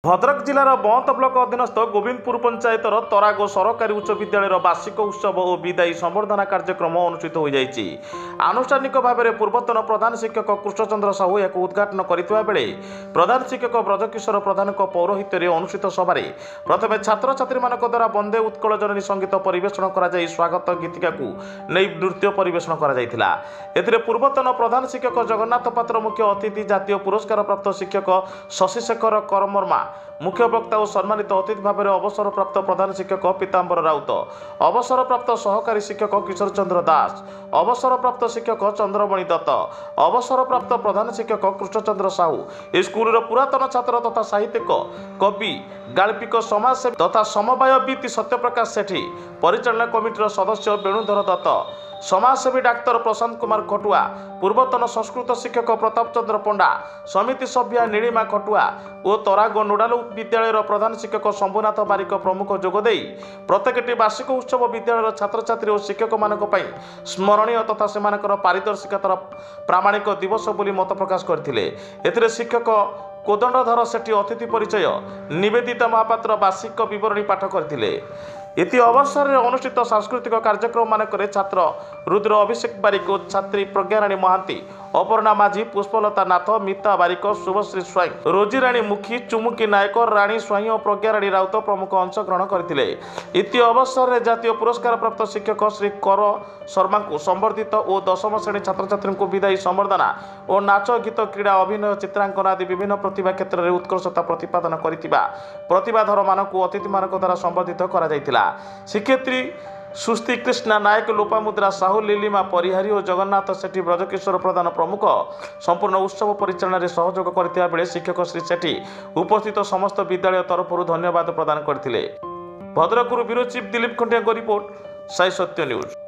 Bhadrak जिलार बंत block अधीनस्थ गोविंदपुर पंचायतर तरागो सरकारी उच्च विद्यालय वार्षिक उत्सव और विदायी संबर्धना कार्यक्रम अनुष्ठित हो जाइछि। आनुष्ठानिक भाव में पूर्वतन प्रधान शिक्षक कृष्णचंद्र साहू यह उद्घाटन करथिबा बेले प्रधान शिक्षक ब्रजकिशोर प्रधान पौरोहित्य अनुष्ठित सभारे प्रथम छात्र छात्री मान द्वारा वंदे उत्कल जननी संगीत परिवेषण कर स्वागत गीतिका को नहीं नृत्य परिवेषण कर पूर्वतन प्रधान शिक्षक जगन्नाथ पात्र मुख्य अतिथि जातीय पुरस्कार प्राप्त शिक्षक शशिशेखर करमर्मा मुख्य वक्ता और सम्मानित अतिथि भाव में अवसर प्राप्त प्रधान शिक्षक पीताम्बर राउत, अवसर प्राप्त सहकारी शिक्षक किशोर चंद्र दास, अवसर प्राप्त शिक्षक चंद्रमणि दत्त, अवसर प्राप्त प्रधान शिक्षक कृष्णचंद्र साहू स्कूल पुरातन छात्र तथा साहित्यिक कवि गाल्पिक समाजसेवी तथा समवायविद सत्यप्रकाश सेठी, परिचालना कमिटर सदस्य वेणुधर दत्त, समाजसेवी डाक्तर प्रशांत कुमार खटुआ, पूर्वतन संस्कृत शिक्षक प्रताप चंद्र पंडा, समिति सभ्या नीलिमा खटुआ और तरागो नोडाल विद्यालय प्रधान शिक्षक शंभुनाथ बारिक प्रमुख जोगदे प्रत्येकटी वार्षिक उत्सव विद्यालय छात्र छात्री और शिक्षक मानक स्मरणीय तथा सेमानकर पारिदर्शिकतार प्रामाणिक दिवस बोली मत प्रकाश करथिले। शिक्षक कोदंडधर सेठी अतिथि परिचय, निवेदिता महापात्र वार्षिक विवरणी पाठ करथिले। इति अवसर में अनुष्ठित सांस्कृतिक कार्यक्रम मानक छात्र रुद्र अभिषेक बारिक, छात्री प्रज्ञाराणी महांती, अपर्णा माझी, पुष्पलता नाथ, मिता बारिक, शुभश्री स्वाई, रोजीराणी मुखी, चुमुकी नायक, राणी स्वाई और प्रज्ञाराणी राउत प्रमुख अंशग्रहण करथिले। इति अवसर में जातीय पुरस्कार प्राप्त शिक्षक श्री कर शर्मा को संबर्धित और दशम श्रेणी छात्र छात्री को विदायी संबर्धना और नाच गीत क्रीड़ा अभिनय चित्रांकन आदि विभिन्न प्रतिभा क्षेत्र में उत्कर्षता प्रतिपादन करथिबा प्रतिभाधर मानक अतिथि मानक द्वारा संबर्धित करा जायतिला। शिक्षयित्री सुस्ती कृष्णा नायक, लोपामुद्रा साहू, लीलिमा परिहारी और जगन्नाथ सेठी ब्रजकिशोर प्रधान प्रमुख संपूर्ण उत्सव परिचालन में सहयोग करथिबा बेले शिक्षक श्री सेठी उपस्थित समस्त विद्यालय तरफ धन्यवाद प्रदान करथिले। भद्रकରୁ ब्यूरो चीफ दिलीप खंडिया को रिपोर्ट, साई सत्य न्यूज।